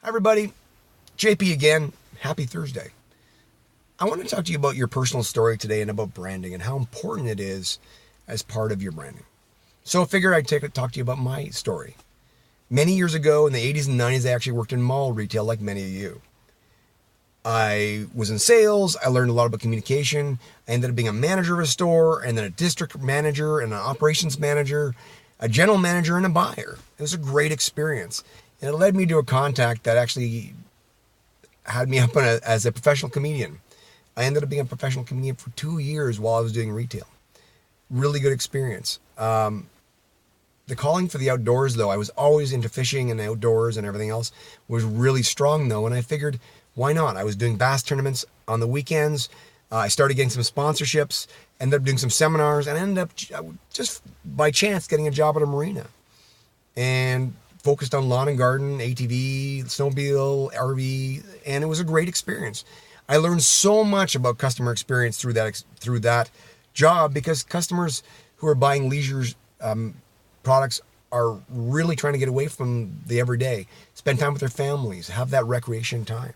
Hi everybody, JP again. Happy Thursday. I want to talk to you about your personal story today and about branding and how important it is as part of your branding. So I figured I'd talk to you about my story. Many years ago in the 80s and 90s, I actually worked in mall retail like many of you. I was in sales. I learned a lot about communication. I ended up being a manager of a store and then a district manager and an operations manager, a general manager and a buyer. It was a great experience. And it led me to a contact that actually had me up as a professional comedian. I ended up being a professional comedian for 2 years while I was doing retail. Really good experience. The calling for the outdoors, though, I was always into fishing and outdoors and everything else, was really strong, though. And I figured, why not? I was doing bass tournaments on the weekends. I started getting some sponsorships, ended up doing some seminars, and ended up just by chance getting a job at a marina. And focused on lawn and garden, ATV, snowmobile, RV, and it was a great experience. I learned so much about customer experience through that job because customers who are buying leisure products are really trying to get away from the everyday, spend time with their families, have that recreation time.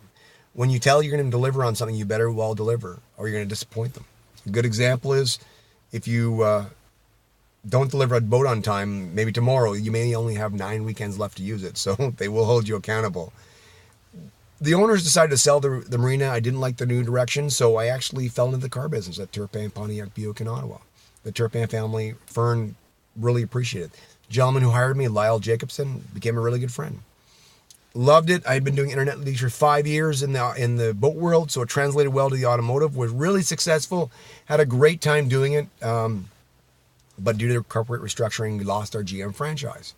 When you tell you're going to deliver on something, you better well deliver, or you're going to disappoint them. A good example is if you don't deliver a boat on time, maybe tomorrow, you may only have 9 weekends left to use it, so they will hold you accountable. The owners decided to sell the marina. I didn't like the new direction, so I actually fell into the car business at Turpin, Pontiac, Buick, in Ottawa. The Turpin family, Fern, really appreciated it. The gentleman who hired me, Lyle Jacobson, became a really good friend. Loved it. I had been doing internet leisure 5 years in the boat world, so it translated well to the automotive. Was really successful. Had a great time doing it. But due to corporate restructuring, we lost our GM franchise.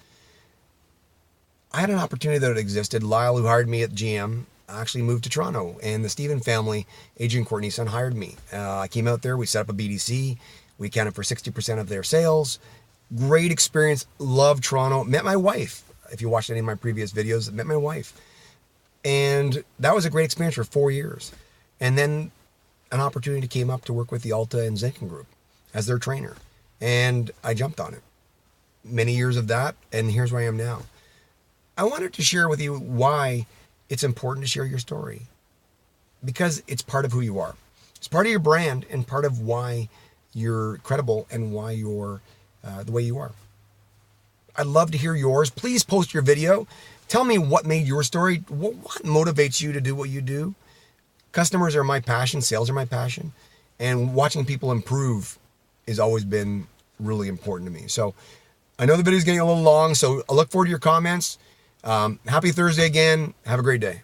I had an opportunity that existed. Lyle, who hired me at GM, actually moved to Toronto, and the Stephen family, Adrian Courtney son, hired me. I came out there. We set up a BDC. We accounted for 60% of their sales. Great experience. Loved Toronto. Met my wife. If you watched any of my previous videos, met my wife. And that was a great experience for 4 years. And then an opportunity came up to work with the Alta and Zinken Group as their trainer. And I jumped on it. Many years of that, and here's where I am now. I wanted to share with you why it's important to share your story. Because it's part of who you are. It's part of your brand and part of why you're credible and why you're the way you are. I'd love to hear yours. Please post your video. Tell me what made your story, what motivates you to do what you do. Customers are my passion. Sales are my passion. And watching people improve has always been really important to me. So I know the video is getting a little long, so I look forward to your comments. Happy Thursday again. Have a great day.